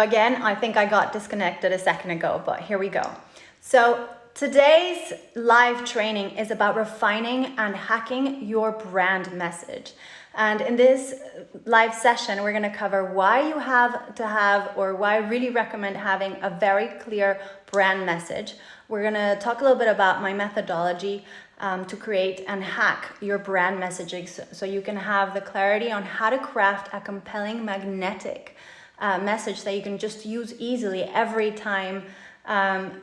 Again, I think I got disconnected a second ago, but here we go. So today's live training is about refining and hacking your brand message. And in this live session, we're going to cover why you have to have, or why I really recommend having, a very clear brand message. We're going to talk a little bit about my methodology to create and hack your brand messaging so you can have the clarity on how to craft a compelling, magnetic message that you can just use easily every time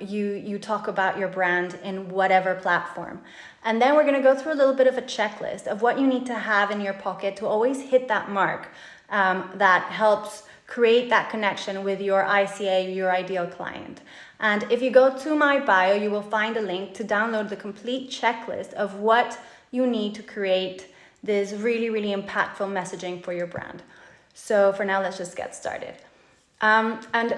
you talk about your brand in whatever platform. And then we're going to go through a little bit of a checklist of what you need to have in your pocket to always hit that mark that helps create that connection with your ICA, your ideal client. And if you go to my bio, you will find a link to download the complete checklist of what you need to create this really, really impactful messaging for your brand. So for now, let's just get started. And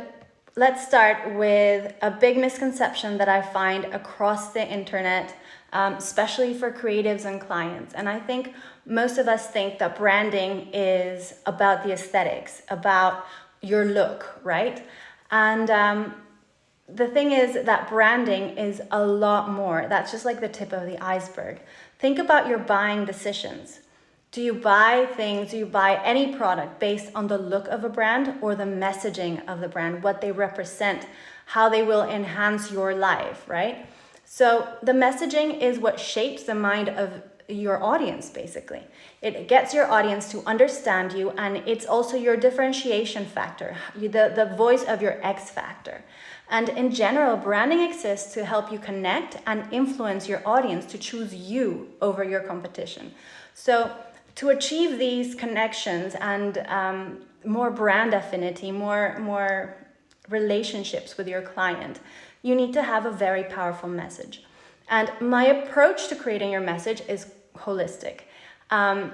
let's start with a big misconception that I find across the internet, especially for creatives and clients. And I think most of us think that branding is about the aesthetics, about your look, right? And the thing is that branding is a lot more. That's just like the tip of the iceberg. Think about your buying decisions. Do you buy any product based on the look of a brand or the messaging of the brand, what they represent, how they will enhance your life, right? So the messaging is what shapes the mind of your audience, basically. It gets your audience to understand you, and it's also your differentiation factor, the voice of your X factor. And in general, branding exists to help you connect and influence your audience to choose you over your competition. So to achieve these connections and more brand affinity, more relationships with your client, you need to have a very powerful message. And my approach to creating your message is holistic.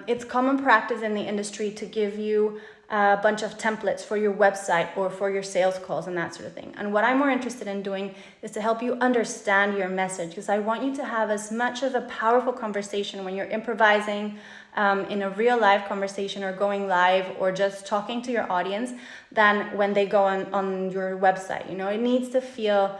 It's common practice in the industry to give you a bunch of templates for your website or for your sales calls and that sort of thing. And what I'm more interested in doing is to help you understand your message, because I want you to have as much of a powerful conversation when you're improvising in a real live conversation or going live or just talking to your audience than when they go on your website. You know, it needs to feel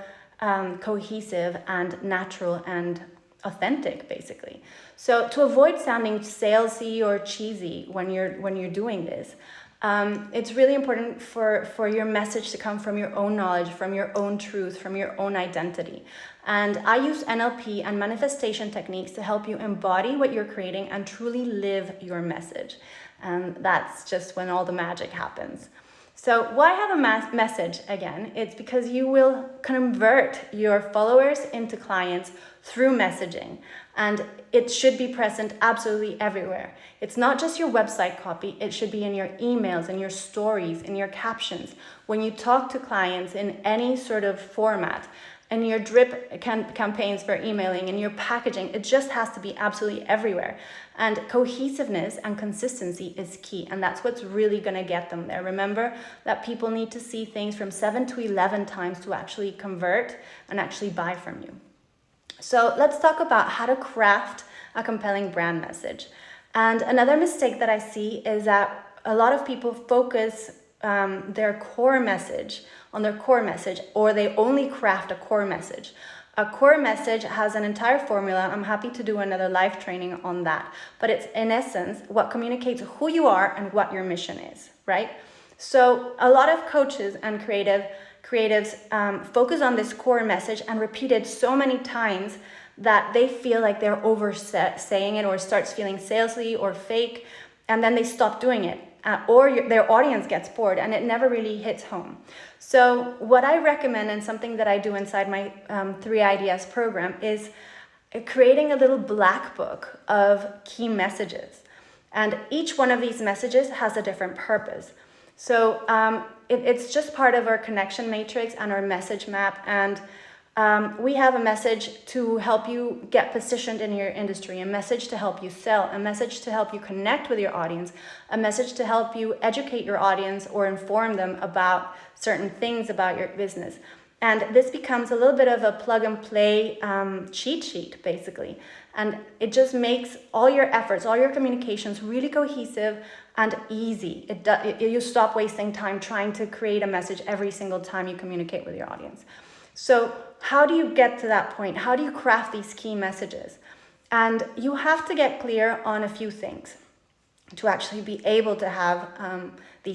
cohesive and natural and authentic, basically. So to avoid sounding salesy or cheesy when you're doing this, it's really important for your message to come from your own knowledge, from your own truth, from your own identity. And I use NLP and manifestation techniques to help you embody what you're creating and truly live your message. And that's just when all the magic happens. So why have a message again? It's because you will convert your followers into clients through messaging, and it should be present absolutely everywhere. It's not just your website copy, it should be in your emails, in your stories, in your captions, when you talk to clients in any sort of format, and your drip campaigns for emailing, and your packaging. It just has to be absolutely everywhere. And cohesiveness and consistency is key, and that's what's really gonna get them there. Remember that people need to see things from 7 to 11 times to actually convert and actually buy from you. So let's talk about how to craft a compelling brand message. And another mistake that I see is that a lot of people focus their core message, or they only craft a core message. A core message has an entire formula. I'm happy to do another live training on that. But it's in essence what communicates who you are and what your mission is, right? So a lot of coaches and creatives focus on this core message and repeat it so many times that they feel like they're saying it, or starts feeling salesy or fake, and then they stop doing it. Or their audience gets bored and it never really hits home. So what I recommend, and something that I do inside my 3 Ideas program, is creating a little black book of key messages. And each one of these messages has a different purpose. So it's just part of our connection matrix and our message map. And we have a message to help you get positioned in your industry, a message to help you sell, a message to help you connect with your audience, a message to help you educate your audience or inform them about certain things about your business. And this becomes a little bit of a plug and play cheat sheet, basically. And it just makes all your efforts, all your communications really cohesive and easy. You stop wasting time trying to create a message every single time you communicate with your audience. So how do you get to that point? How do you craft these key messages? And you have to get clear on a few things to actually be able to have the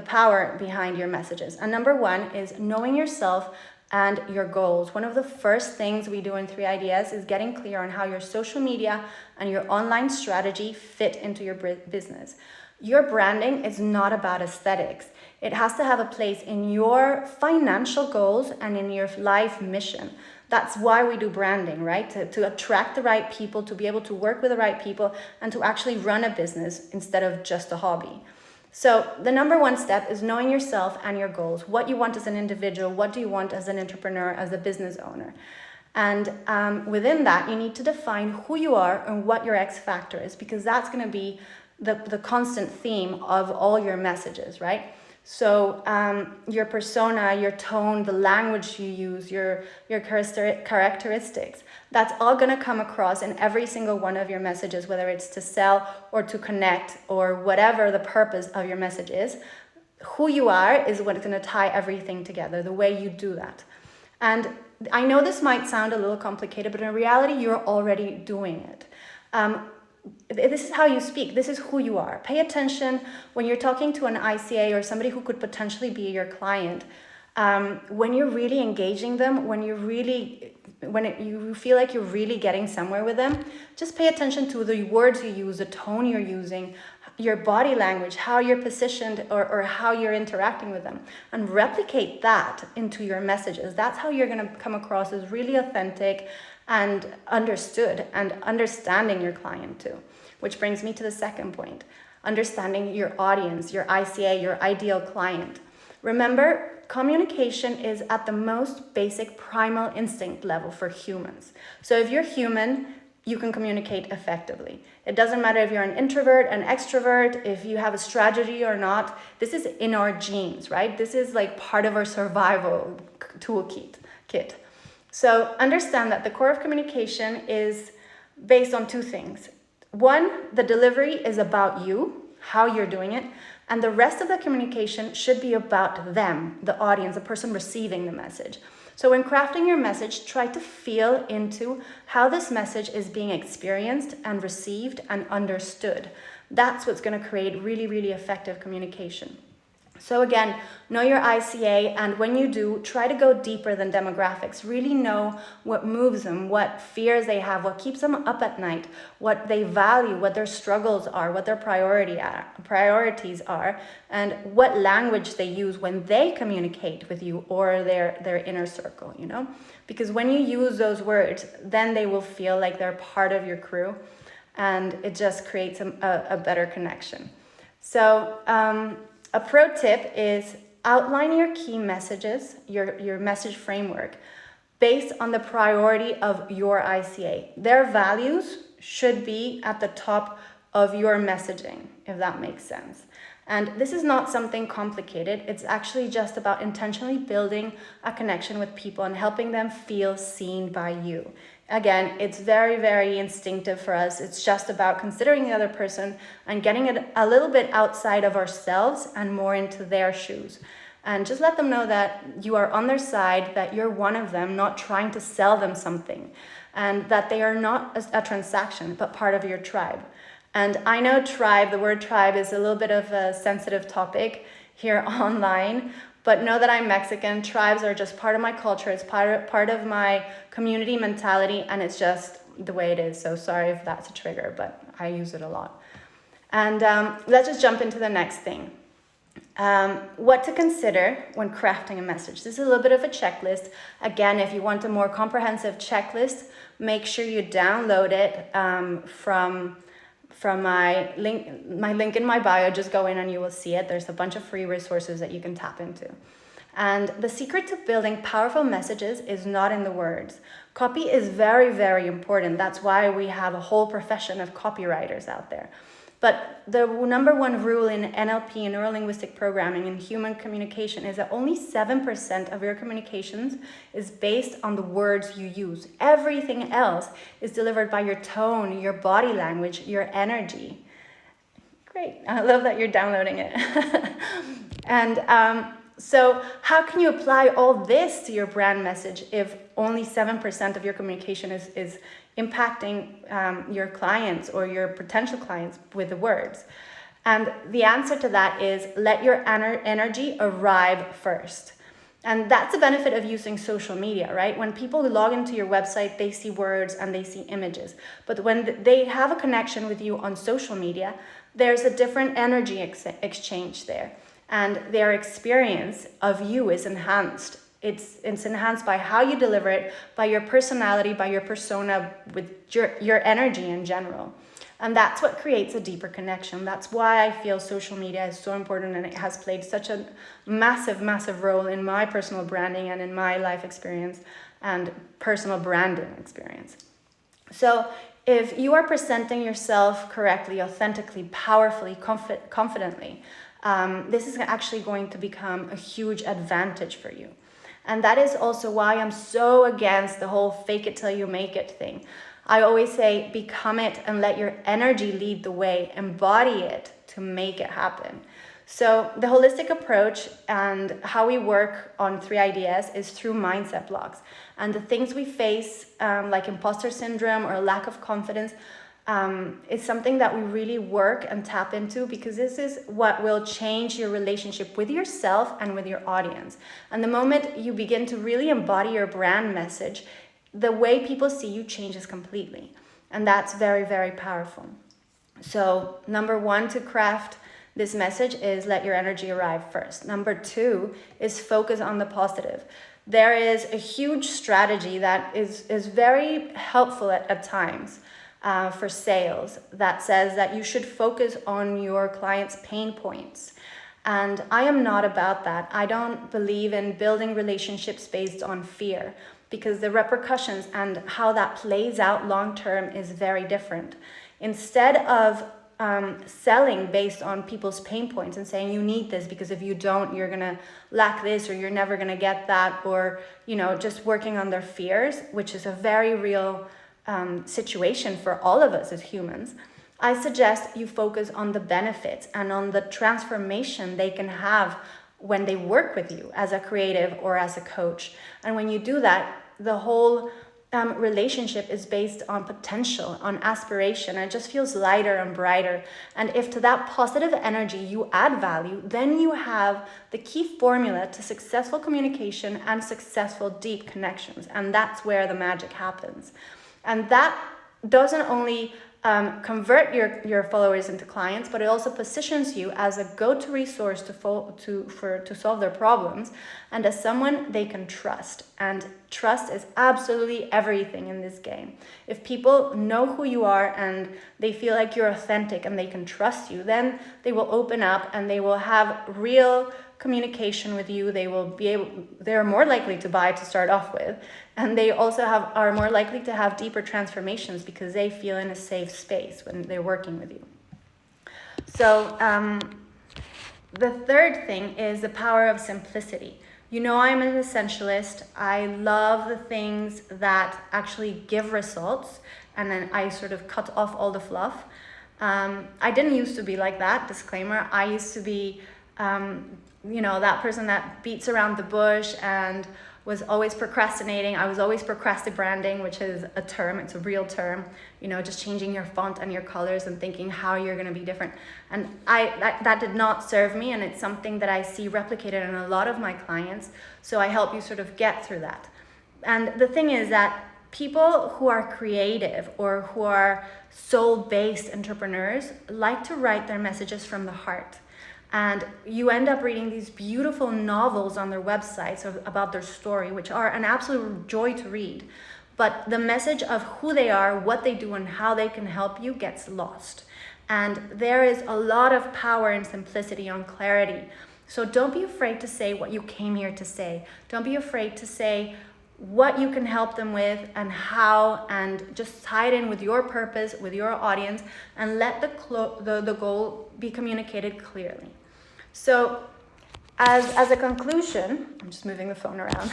power behind your messages. And number one is knowing yourself and your goals. One of the first things we do in 3 Ideas is getting clear on how your social media and your online strategy fit into your business. Your branding is not about aesthetics. It has to have a place in your financial goals and in your life mission. That's why we do branding, right? To attract the right people, to be able to work with the right people, and to actually run a business instead of just a hobby. So the number one step is knowing yourself and your goals. What you want as an individual, what do you want as an entrepreneur, as a business owner? And within that, you need to define who you are and what your X factor is, because that's going to be the constant theme of all your messages, right? So your persona, your tone, the language you use, your characteristics, that's all going to come across in every single one of your messages, whether it's to sell or to connect or whatever the purpose of your message is. Who you are is what's going to tie everything together, the way you do that. And I know this might sound a little complicated, but in reality, you're already doing it. This is how you speak. This is who you are. Pay attention when you're talking to an ICA or somebody who could potentially be your client. When you're really engaging them, when you feel like you're really getting somewhere with them, just pay attention to the words you use, the tone you're using, your body language, how you're positioned or how you're interacting with them, and replicate that into your messages. That's how you're going to come across as really authentic and understood and understanding your client too. Which brings me to the second point, understanding your audience, your ICA, your ideal client. Remember, communication is at the most basic primal instinct level for humans. So if you're human, you can communicate effectively. It doesn't matter if you're an introvert, an extrovert, if you have a strategy or not. This is in our genes, right? This is like part of our survival toolkit. So understand that the core of communication is based on 2 things. One, the delivery is about you, how you're doing it, and the rest of the communication should be about them, the audience, the person receiving the message. So when crafting your message, try to feel into how this message is being experienced and received and understood. That's what's going to create really, really effective communication. So again, know your ICA, and when you do, try to go deeper than demographics. Really know what moves them, what fears they have, what keeps them up at night, what they value, what their struggles are, what their priorities are, and what language they use when they communicate with you or their inner circle, you know? Because when you use those words, then they will feel like they're part of your crew, and it just creates a better connection. So, a pro tip is outline your key messages, your message framework, based on the priority of your ICA. Their values should be at the top of your messaging, if that makes sense. And this is not something complicated. It's actually just about intentionally building a connection with people and helping them feel seen by you. Again, it's very, very instinctive for us. It's just about considering the other person and getting it a little bit outside of ourselves and more into their shoes. And just let them know that you are on their side, that you're one of them, not trying to sell them something, and that they are not a transaction, but part of your tribe. And I know the word tribe is a little bit of a sensitive topic here online, but know that I'm Mexican. Tribes are just part of my culture. It's part of my community mentality, and it's just the way it is. So sorry if that's a trigger, but I use it a lot. And let's just jump into the next thing. What to consider when crafting a message. This is a little bit of a checklist. Again, if you want a more comprehensive checklist, make sure you download it from my link in my bio. Just go in and you will see it. There's a bunch of free resources that you can tap into. And the secret to building powerful messages is not in the words. Copy is very, very important. That's why we have a whole profession of copywriters out there. But the number one rule in NLP, neuro-linguistic programming, and human communication is that only 7% of your communications is based on the words you use. Everything else is delivered by your tone, your body language, your energy. Great. I love that you're downloading it. And so how can you apply all this to your brand message if only 7% of your communication is impacting your clients or your potential clients with the words? And the answer to that is let your energy arrive first. And that's the benefit of using social media, right? When people log into your website, they see words and they see images. But when they have a connection with you on social media, there's a different energy exchange there. And their experience of you is enhanced. It's enhanced by how you deliver it, by your personality, by your persona, with your energy in general. And that's what creates a deeper connection. That's why I feel social media is so important, and it has played such a massive, massive role in my personal branding and in my life experience and personal branding experience. So if you are presenting yourself correctly, authentically, powerfully, confidently, this is actually going to become a huge advantage for you. And that is also why I'm so against the whole fake it till you make it thing. I always say, become it and let your energy lead the way. Embody it to make it happen. So the holistic approach and how we work on 3 ideas is through mindset blocks. And the things we face, like imposter syndrome or lack of confidence, is something that we really work and tap into, because this is what will change your relationship with yourself and with your audience. And the moment you begin to really embody your brand message, the way people see you changes completely. And that's very, very powerful. So number 1 to craft this message is let your energy arrive first. Number 2 is focus on the positive. There is a huge strategy that is very helpful at times for sales that says that you should focus on your client's pain points. And I am not about that. I don't believe in building relationships based on fear, because the repercussions and how that plays out long term is very different. Instead of selling based on people's pain points and saying you need this because if you don't, you're gonna lack this or you're never gonna get that, or just working on their fears, which is a very real situation for all of us as humans, I suggest you focus on the benefits and on the transformation they can have when they work with you as a creative or as a coach. And when you do that, the whole relationship is based on potential, on aspiration, and it just feels lighter and brighter. And if to that positive energy you add value, then you have the key formula to successful communication and successful deep connections. And that's where the magic happens. And that doesn't only convert your followers into clients, but it also positions you as a go-to resource to solve their problems, and as someone they can trust. And trust is absolutely everything in this game. If people know who you are and they feel like you're authentic and they can trust you, then they will open up and they will have real communication with you. They're more likely to buy to start off with, and they also are more likely to have deeper transformations because they feel in a safe space when they're working with you. So the third thing is the power of simplicity. I'm an essentialist. I love the things that actually give results, and then I sort of cut off all the fluff. I didn't used to be like that, disclaimer. I used to be that person that beats around the bush and was always procrastinating. I was always procrasti-branding, which is a term, it's a real term, just changing your font and your colors and thinking how you're going to be different. And that did not serve me, and it's something that I see replicated in a lot of my clients. So I help you sort of get through that. And the thing is that people who are creative or who are soul-based entrepreneurs like to write their messages from the heart. And you end up reading these beautiful novels on their websites about their story, which are an absolute joy to read. But the message of who they are, what they do, and how they can help you gets lost. And there is a lot of power in simplicity, on clarity. So don't be afraid to say what you came here to say. Don't be afraid to say what you can help them with and how, and just tie it in with your purpose, with your audience, and let the goal be communicated clearly. So as a conclusion, I'm just moving the phone around.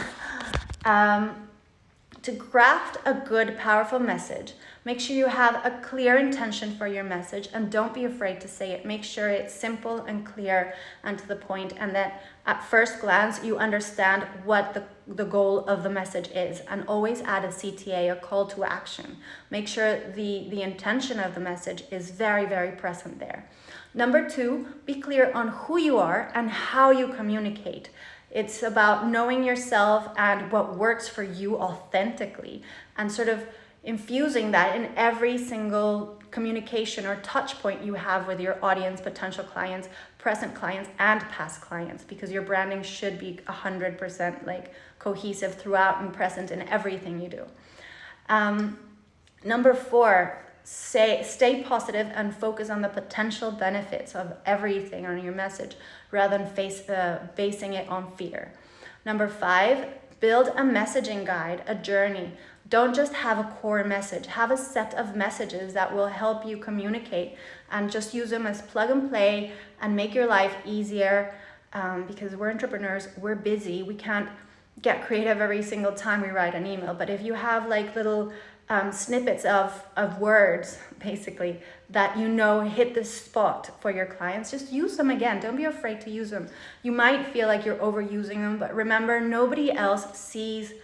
To craft a good, powerful message, make sure you have a clear intention for your message and don't be afraid to say it. Make sure it's simple and clear and to the point, and that at first glance you understand what the goal of the message is, and always add a CTA, a call to action. Make sure the intention of the message is very, very present there. Number 2, be clear on who you are and how you communicate. It's about knowing yourself and what works for you authentically, and sort of infusing that in every single communication or touch point you have with your audience, potential clients, present clients, and past clients, because your branding should be 100% like cohesive throughout and present in everything you do. Number 4, stay positive and focus on the potential benefits of everything on your message rather than basing it on fear. Number 5, build a messaging guide, a journey. Don't just have a core message. Have a set of messages that will help you communicate, and just use them as plug and play and make your life easier, because we're entrepreneurs, we're busy. We can't get creative every single time we write an email. But if you have like little snippets of words, basically, that hit the spot for your clients, just use them again. Don't be afraid to use them. You might feel like you're overusing them, but remember, nobody else sees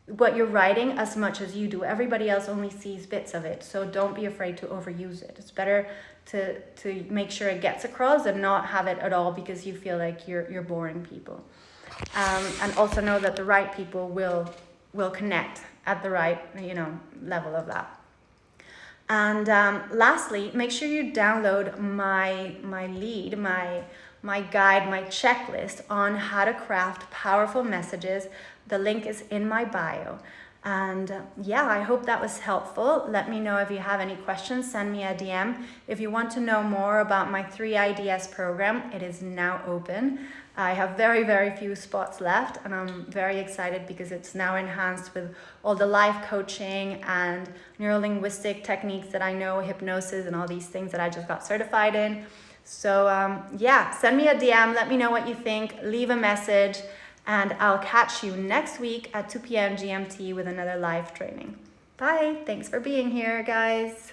what you're writing as much as you do. Everybody else only sees bits of it, so don't be afraid to overuse it. It's better to make sure it gets across than not have it at all because you feel like you're boring people. And also know that the right people will connect at the right level of that. And lastly, make sure you download my lead, my guide, my checklist on how to craft powerful messages. The link is in my bio. And I hope that was helpful. Let me know if you have any questions. Send me a DM. If you want to know more about my 3 IDS program, it is now open. I have very, very few spots left, and I'm very excited because it's now enhanced with all the life coaching and neuro-linguistic techniques that I know, hypnosis, and all these things that I just got certified in. So send me a DM. Let me know what you think. Leave a message. And I'll catch you next week at 2 p.m. GMT with another live training. Bye. Thanks for being here, guys.